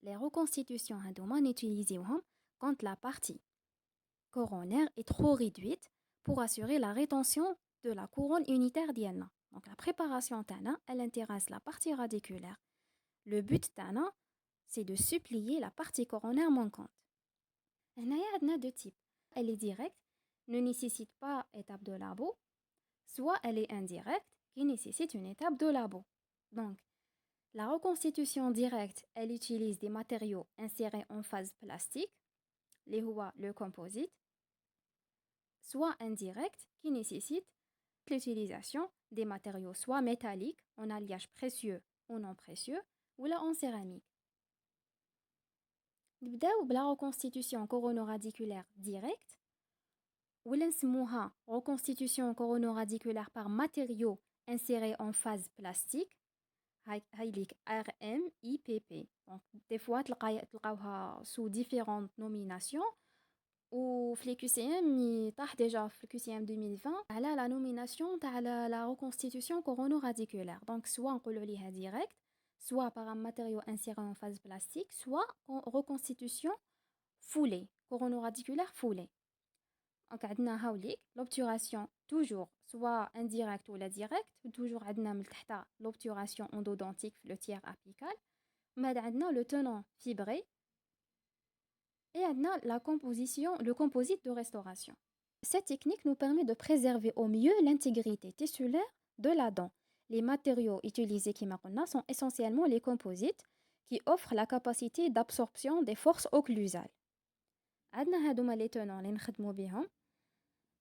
Les reconstitutions هذوما نutiliséوهم quand la partie coronaire est trop réduite pour assurer la rétention de la couronne unitaire ديالنا. Donc la préparation تاعنا elle intéresse la partie radiculaire. Le but تاعنا c'est de supplier la partie coronaire manquante. هنايا عندنا deux types. Elle est directe, ne nécessite pas étape de labo, soit elle est indirecte, qui nécessite une étape de labo. Donc, la reconstitution directe, elle utilise des matériaux insérés en phase plastique, les هو le composite, soit indirecte, qui nécessite l'utilisation des matériaux soit métalliques, en alliage précieux ou non précieux, ou là en céramique. نبداو بلا reconstitution coronoradiculaire directe ولا نسموها reconstitution coronoradiculaire par matériaux insérés en phase plastique هاي ليك RMIPP. Donc des fois تلقاوها sous différentes nominations وفي الQCM طاح déjà في الQCM 2020 على la nomination تاع la reconstitution coronoradiculaire. Donc soit نقولوا ليها direct, soit par un matériau inséré en phase plastique, soit reconstitution foulée, coronoradiculaire foulée. Donc عندنا هاوليك l'obturation toujours soit indirecte ou la directe, toujours عندنا من تحت l'obturation endodontique في le tiers apical. Mais عندنا le tenant fibré et عندنا la composition, le composite de restauration. Cette technique nous permet de préserver au mieux l'intégrité tissulaire de la dent. Les matériaux utilisés كما قلنا sont essentiellement les composites qui offrent la capacité d'absorption des forces occlusales. عندنا هادوما les tenants اللي نخدموا بهم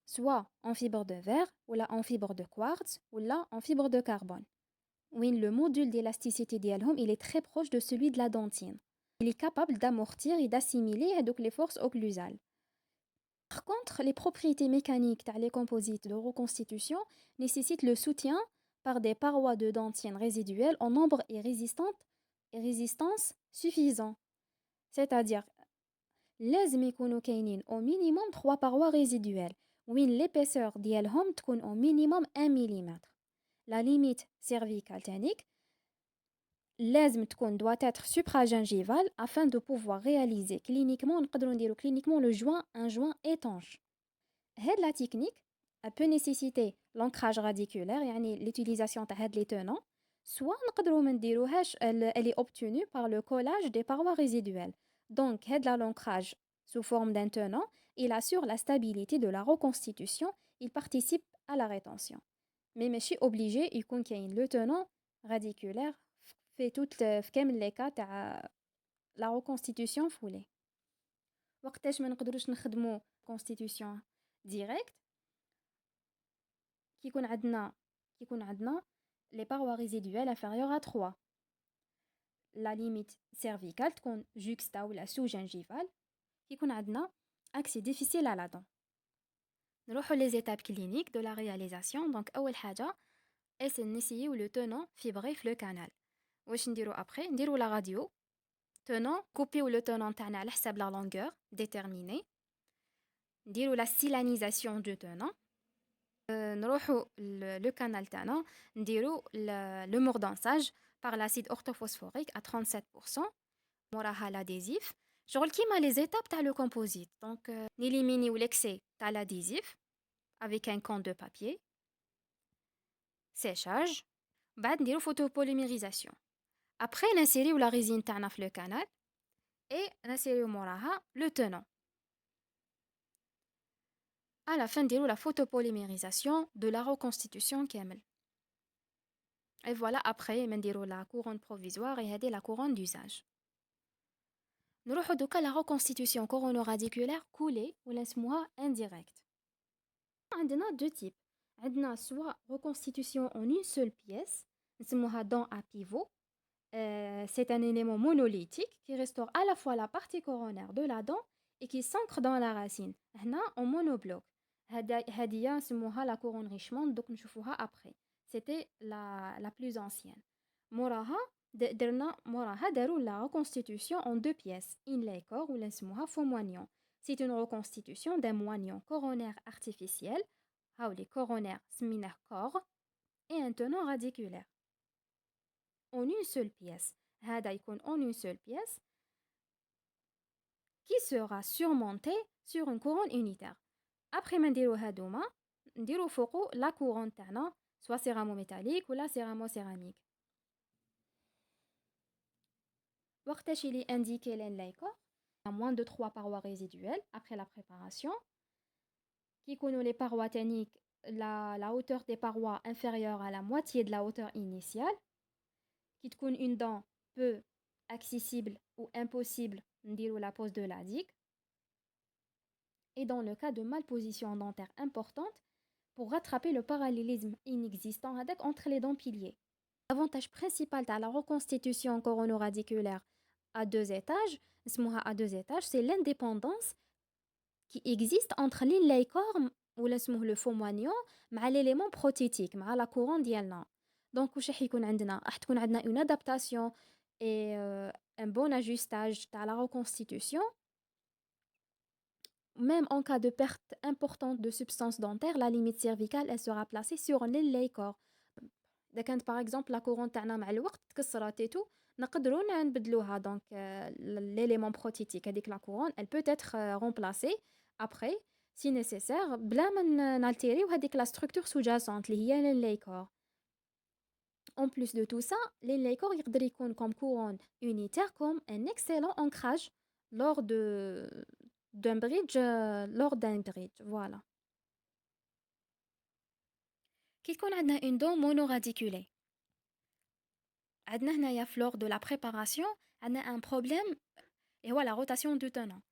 soit en fibre de verre ou là en fibre de quartz ou là en fibre de carbone. Oui, le module d'élasticité ديالهم il est très proche de celui de la dentine. Il est capable d'amortir et d'assimiler donc les forces occlusales. Par contre, les propriétés mécaniques des composites de reconstitution nécessitent le soutien par des parois de dentine résiduelles en nombre et résistance suffisant. C'est-à-dire, لازم يكونوا كاينين au minimum 3 parois résiduelles. وين l'épaisseur ديالهم تكون au minimum 1 mm. La limite cervicale تانيك لازم تكون doit être supragingivale afin de pouvoir réaliser cliniquement نقدروا نديروا cliniquement le joint un joint étanche. هاد la technique elle peut nécessiter l'ancrage radiculaire يعني l'utilisation تاع هاد les tenants, soit نقدروا ما نديروهاش elle est obtenue par le collage des parois résiduelles. Donc هاد l'ancrage sous forme d'un tenant, il assure la stabilité de la reconstitution, il participe à la rétention. Mais ماشي obligé يكون كاين le tenant radiculaire في في كامل les cas تاع la reconstitution foulée. وقتاش ما نقدروش نخدموا constitution direct كيكون عندنا les parois résiduelles inférieures à 3. La limite cervicale تكون juxta ou la sous-gingivale كيكون عندنا accès difficile à la dent. نروحوا les étapes cliniques de la réalisation. Donc أول حاجة نسيو le tenant fibré في le canal. واش نديرو après نديرو la radio tenant couper le tenant تاعنا على حساب la longueur déterminée. نديرو la silanisation du tenant. نروحوا le canal تاعنا نديرو le mordançage par l'acide orthophosphorique à 37%. موراها l'adhésif شغل كيما les étapes تاع le composite. Donc نيليمينيو l'excès تاع l'adhésif avec un canne de papier. Séchage. بعد نديرو photopolymérisation. Après نسيريو la résine تاعنا في le canal et نسيريو موراها le tenant. À la fin نديرو la photopolymérisation de la reconstitution كامل. Et voilà après نديرو la couronne provisoire et هذه la couronne d'usage. نروحو دوكا la reconstitution coronoradiculaire coulée ولا نسموها indirecte. عندنا deux types. عندنا soit reconstitution en une seule pièce نسموها dent à pivot. C'est un élément monolithique qui restaure à la fois la partie coronaire de la dent et qui s'ancre dans la racine. هنا en monobloc. هذه نسموها la couronne Richmond donc نشوفوها après. C'était la plus ancienne. موراها داروا la reconstitution en deux pièces. Inlay corps ou نسموها faux moignon. C'est une reconstitution d'un moignon coronaire artificiel. هاولي coronaire سميناه corps et un tenant radiculaire. En une seule pièce. هذا يكون en une seule pièce. qui sera surmonté sur une couronne unitaire. Après ما نديرو هادوما نديرو فوقو la couronne تاعنا soit céramo-métallique ou la céramo-céramique. وقتاش il est indiqué l'enlaycor à moins de 3 parois résiduelles après la préparation qui connaissent les parois techniques la hauteur des parois inférieure à la moitié de la hauteur initiale qui تكون une dent peu accessible ou impossible نديرو la pose de la digue. Et dans le cas de malposition dentaire importante, pour rattraper le parallélisme inexistant entre les dents piliers. L'avantage principal de la reconstitution coronoradiculaire à deux étages, c'est l'indépendance qui existe entre l'inlaycor ou le faux moignon مع l'élément prothétique, مع la couronne ديالنا. Donc واش راح يكون عندنا؟ راح تكون عندنا une adaptation et un bon ajustage de la reconstitution. Même en cas de perte importante de substance dentaire, la limite cervicale elle sera placée sur l'inlaycor. إذا كانت par exemple la couronne تاعنا مع الوقت تكسرات et tout نقدروا نبدلوها. Donc l'élément prothétique هذيك la couronne elle peut être remplacée après si nécessaire بلا ما نالتيريو هذيك la structure sous-jacente اللي هي l'inlaycor. En plus de tout ça, l'inlaycor يقدر يكون comme couronne unitaire comme un excellent ancrage lors d'un bridge, voilà. كي تكون عندنا une dent monoradiculée عندنا هنايا lors de la préparation عندنا un problème et هو la rotation du tenant.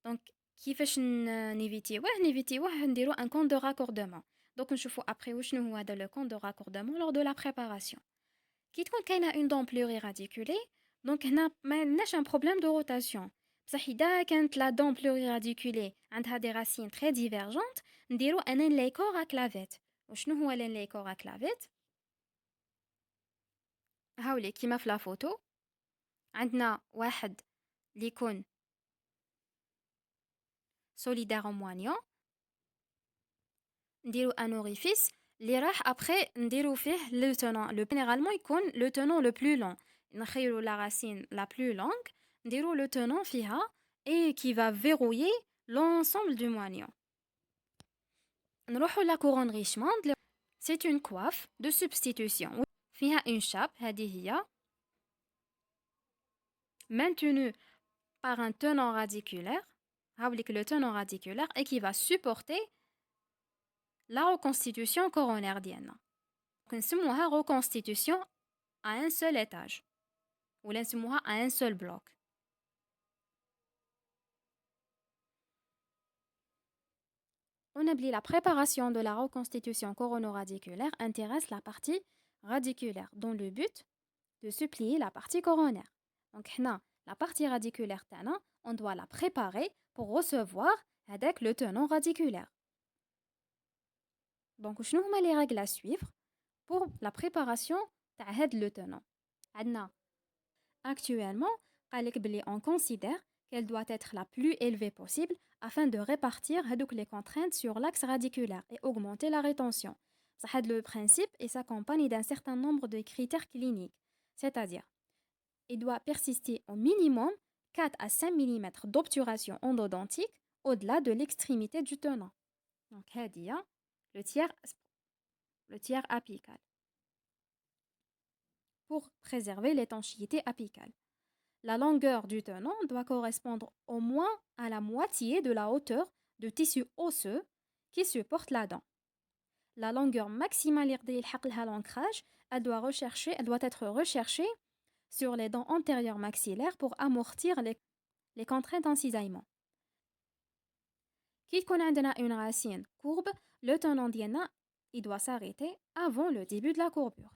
Donc كيفاش نيفيتيوه نديرو un compte de raccordement. Donc نشوفو après وشنو هو هذا le compte de raccordement lors de la préparation. كي تكون كاينه une dent pluriradiculaire donc هنا ما عندناش un problème de rotation. بصح إذا كانت la dent pluriradiculaire عندها des racines très divergentes نديرو un inlaycor à clavette. وشنو هو l'inlaycor à clavette؟ هاولي كيما في لا فوتو عندنا واحد اللي يكون solidaire en moignon نديرو ان اوريفيس اللي راح ابري نديرو فيه لو تونون لو جينيرالمون يكون لو تونون لو بلو لون نخيرو لا راسين لا بلو لونغ نديرو لو تونون فيها et qui va verrouiller l'ensemble du moignon. نروحو لا couronne Richemond. C'est une coiffe de substitution فيها une chape هذه هي maintenue par un tenant radiculaire هاوليك le tenant radiculaire et qui va supporter la reconstitution coronaire ديالنا. نسموها reconstitution à un seul étage ولا نسموها à un seul bloc. On oublie la préparation de la reconstitution coronoradiculaire intéresse la partie radiculaire dans le but de supplier la partie coronaire. Donc la partie radiculaire تاعنا on doit la préparer pour recevoir avec le tenant radiculaire. Donc شنو هما les règles à suivre pour la préparation تاع هاد le tenant؟ عندنا actuellement قالك بلي on considère qu'elle doit être la plus élevée possible afin de répartir les contraintes sur l'axe radiculaire et augmenter la rétention. Ça le principe et s'accompagne d'un certain nombre de critères cliniques. C'est-à-dire, il doit persister au minimum 4 à 5 mm d'obturation endodontique au-delà de l'extrémité du tenant. Donc, le tiers apical. Pour préserver l'étanchéité apicale. La longueur du tenant doit correspondre au moins à la moitié de la hauteur de tissu osseux qui supporte la dent. La longueur maximale de l'ancrage, elle doit être recherchée sur les dents antérieures maxillaires pour amortir les contraintes en cisaillement. Qui a une racine courbe, le tenant diana, il doit s'arrêter avant le début de la courbure.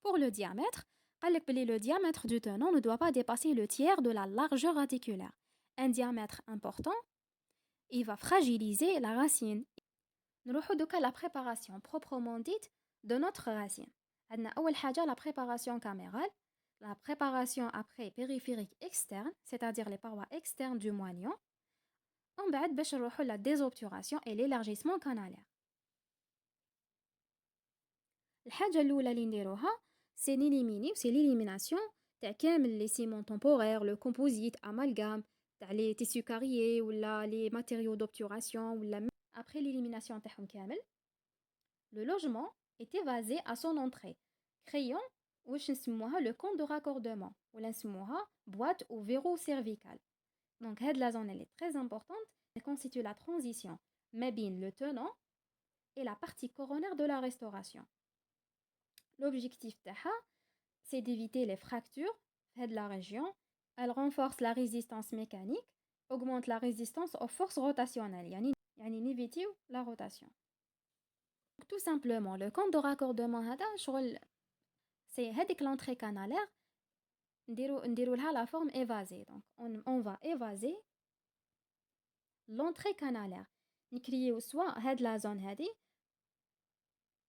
Pour le diamètre, le diamètre du tenant ne doit pas dépasser le tiers de la largeur radiculaire. Un diamètre important, il va fragiliser la racine. Nous allons la préparation proprement dite de notre racine. La préparation camérale, la préparation après périphérique externe, c'est-à-dire les parois externes du moignon. On va la désobturation et l'élargissement canalaire. الحاجة الأولى اللي نديروها c'est l'élimination تاع كامل لي ciments temporaires, le composite, amalgame, تاع les tissus carriés ولا les matériaux d'obturation ولا après l'élimination تاعهم كامل. Le logement est évasé à son entrée, créant واش نسموها le compte de raccordement ولا نسموها boîte ou verrou cervical. Donc cette zone elle est très importante, elle constitue la transition ما بين le tenant et la partie coronaire de la restauration. L'objectif تاعها c'est d'éviter les fractures de la région. Elle renforce la résistance mécanique, augmente la résistance aux forces rotationnelles, يعني نيفيتيو la rotation. Tout simplement, le compte de raccordement c'est هذيك l'entrée canalaire نديرو لها la forme évasée. Donc on va évaser l'entrée canalaire. نكريو soit هاد la zone هذه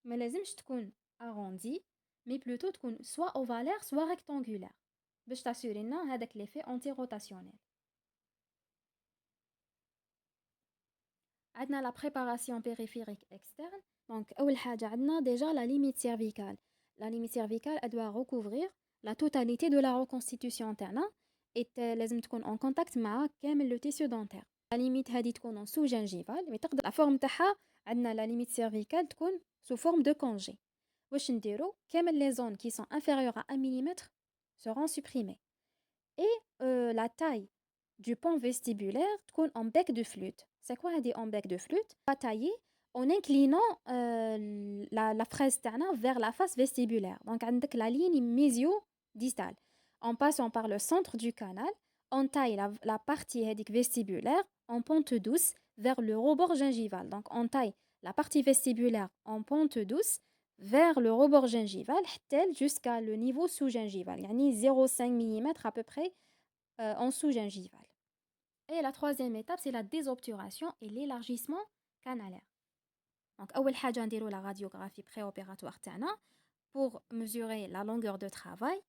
ما لازمش تكون arrondie, mais plutôt تكون soit ovalaire soit rectangulaire باش تاسوري لنا هذاك l'effet anti-rotationnel. عندنا la préparation périphérique externe. Donc أول حاجة عندنا déjà la limite cervicale. La limite cervicale elle doit recouvrir la totalité de la reconstitution تاعنا et لازم تكون en contact مع كامل le tissu dentaire. La limite هذه تكون en sous-gingival mais تقدر la forme تاعها عندنا la limite cervicale تكون sous forme de congé. واش نديرو كامل les zones qui sont inférieures à 1 mm seront supprimées et la taille du pont vestibulaire تكون en bec de flûte. C'est quoi هذه en bec de flûte? On va tailler en inclinant la fraise تاعنا vers la face vestibulaire. Donc عندك la ligne mésio-distale. En passant par le centre du canal, on taille la partie هذيك vestibulaire en pente douce vers le rebord gingival. Donc on taille la partie vestibulaire en pente douce vers le rebord gingival jusqu'à le niveau sous-gingival. يعني 0,5 mm à peu près en sous-gingival. Et la troisième étape, c'est la désobturation et l'élargissement canalaire. Donc, أول حاجة نديرو la radiographie préopératoire تاعنا pour mesurer la longueur de travail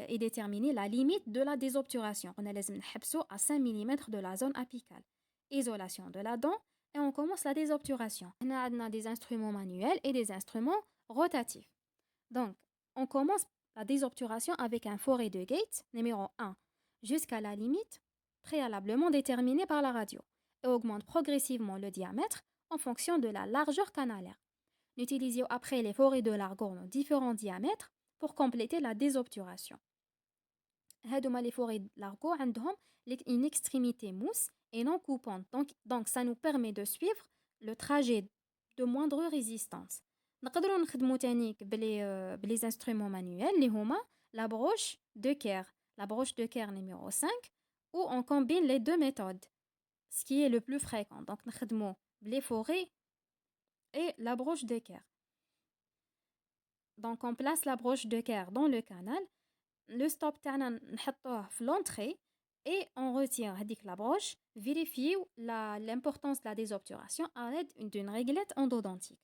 et déterminer la limite de la désobturation. On a لازم نحبسو à 5 mm de la zone apicale. Isolation de la dent et on commence la désobturation. On a des instruments manuels et des instruments rotatifs. Donc, on commence la désobturation avec un forêt de Gates numéro 1 jusqu'à la limite préalablement déterminée par la radio et augmente progressivement le diamètre en fonction de la largeur canalaire. N'utilisons après les forêts de Largon aux différents diamètres pour compléter la désobturation. Les forêts de Largon ont une extrémité mousse et non coupante, donc ça nous permet de suivre le trajet de moindre résistance. نقدروا نخدموا تانيك بلي instruments manuels اللي هما la broche de Kerr. La broche de Kerr numéro 5 où on combine les deux méthodes, ce qui est le plus fréquent. Donc نخدموا بلي forêts et la broche de Kerr. Donc on place la broche de Kerr dans le canal, le stop تاعنا نحطوه في l'entrée et on retire هذيك la broche, vérifier l'importance de la désobturation à l'aide d'une réglette endodontique.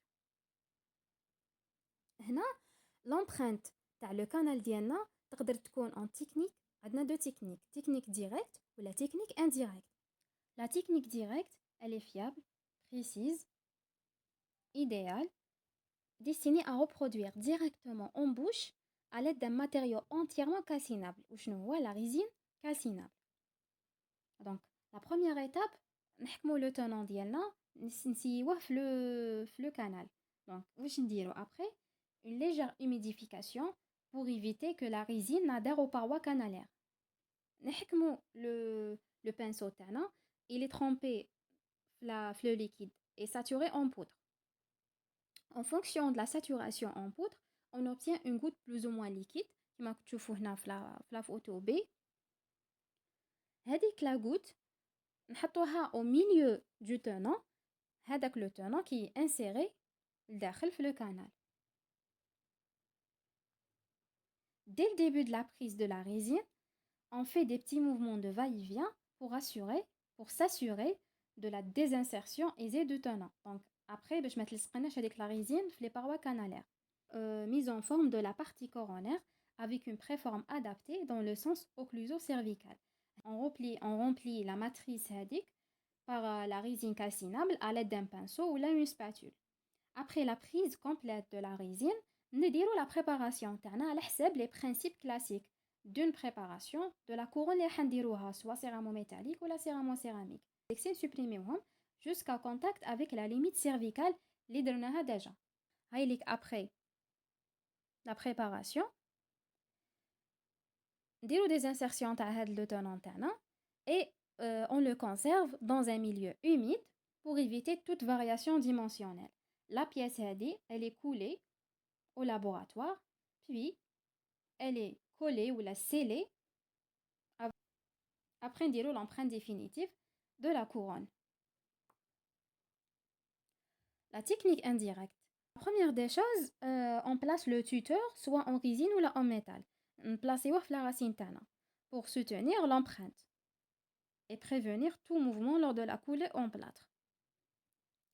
هنا l'empreinte تاع le canal ديالنا تقدر تكون en technique. عندنا deux techniques, technique directe ou la technique indirecte. La technique directe, elle est fiable, précise, idéale, destinée à reproduire directement en bouche à l'aide d'un matériau entièrement calcinable ou la résine calcinable. Donc la première étape, نحكموا le tenant ديالنا نسيوه في le canal. Donc واش نديرو après une légère humidification pour éviter que la résine n'adhère aux parois canalaires. نحكموا le pinceau تاعنا, il est trempé le liquide et saturé en poudre. En fonction de la saturation en poudre, on obtient une goutte plus ou moins liquide كما تشوفوا هنا في la photo B. هذيك la goutte نحطوها au milieu du tenant, هذاك le tenant qui est inséré لداخل في le canal. Dès le début de la prise de la résine, on fait des petits mouvements de va-et-vient pour s'assurer de la désinsertion aisée du tenant. Donc après, باش ما تلصقناش هذيك la résine في les parois canalaires. Mise en forme de la partie coronaire avec une préforme adaptée dans le sens occluso-cervical. On remplit la matrice هذيك par la résine calcinable à l'aide d'un pinceau ou là une spatule. Après la prise complète de la résine, نديرو la préparation تاعنا على حساب les principes classiques d'une préparation de la couronne اللي حنديروها soit céramo-métallique ou la céramo-céramique. نسبريميوهم jusqu'à contact avec la limite cervicale اللي درناها déjà. هايليك après la préparation نديرو des insertions تاع هاد le tenant تاعنا et on le conserve dans un milieu humide pour éviter toute variation dimensionnelle. La pièce هادي elle est coulée au laboratoire, puis elle est collée ou la scellée après نديرو l'empreinte définitive de la couronne. La technique indirecte. La première des choses, on place le tuteur soit en résine ou en métal. On place la racine tana pour soutenir l'empreinte et prévenir tout mouvement lors de la coulée en plâtre.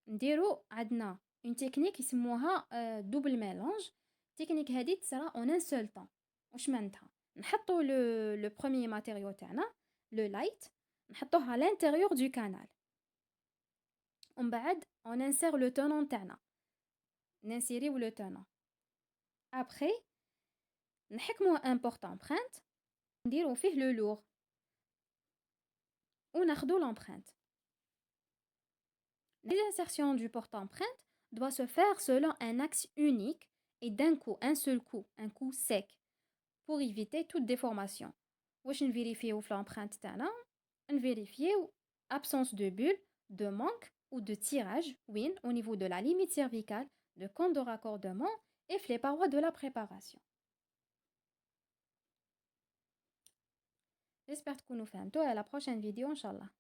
نديرو عندنا une technique يسموها double mélange. Technique هذه تصرا en un seul temps. واش معناتها نحطو le premier matériau تاعنا le light نحطوه à l'intérieur du canal. ومن بعد on insère le tenant تاعنا ننسيريو le tenant. Après نحكمو un porte-empreinte نديرو فيه le lourd وناخدو l'empreinte. L'insertion du porte-empreinte doit se faire selon un axe unique et d'un coup, un seul coup, un coup sec, pour éviter toute déformation. واش نفيريفيو في l'empreinte تاعنا نفيريفيو absence de bulle, de manque ou de tirage win au niveau de la limite cervicale, de cône de raccordement et les parois de la préparation. J'espère que vous nous faites à la prochaine vidéo, Inch'Allah.